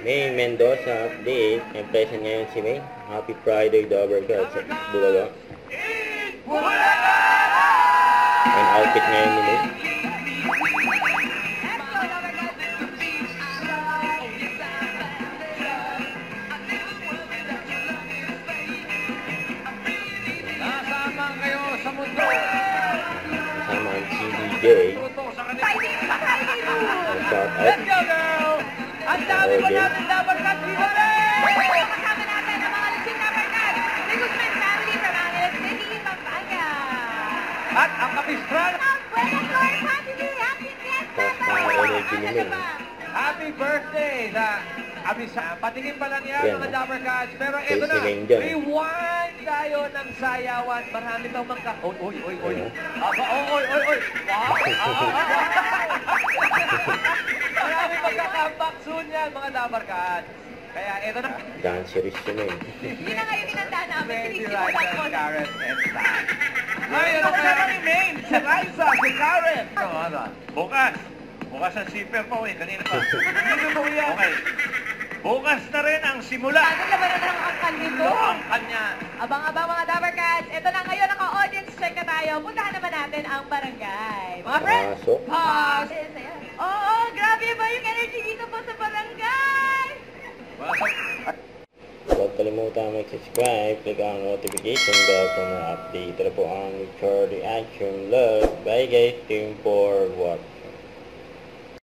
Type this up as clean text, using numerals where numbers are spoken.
May Mendoza update. May present ngayon si May. Happy Friday, Dabber Cats sa Bulaga. Ang outfit ngayon ni May. Nasama kayo sa mundo. Kasama ang CDJ. Ang shout out. Let's go, girl! Ang dami pa natin Dabber Cats dito rin! Kasama natin ang mga Lucing Dabber Cats, the Guzman family from Angeles City, Pampanga. At ang kapistral, Buenas Flores family, happy fiesta! Taas na energy ni May. happy birthday! Patingin pa lang yan, Yan, mga Dabber Cats. Pero Face ito na, ni Maine dyan. rewind tayo ng sayawan. Marami daw magka... Oy! Aba, oy! Wow! Marami magka-comeback soon yan, mga Dabber Cats. Kaya ito na. Dancerist si May. Yun na nga yung kinanda namin, Ready, sinisimulan Ryza, ko. Karen, and Stan. Ngayon, ang pera ni Maine, si Ryza, si Karen. Bukas ang zipper po eh, kanina pa. Dito po yan. Okay. Bukas na rin ang simula. Ano na ba na ng angkan nito? Ang kanya. Abang-abang mga Dabber Cats. Ito na ngayon, naka-audience check na tayo. Puntahan naman natin ang barangay. Mga friends, Pasok. pause! Oo, grabe ba yung energy dito po sa barangay? Huwag kalimutan mag-subscribe, click ang notification bell para ma-update. Ito na po ang Victory Action Love. Bye guys, team for what?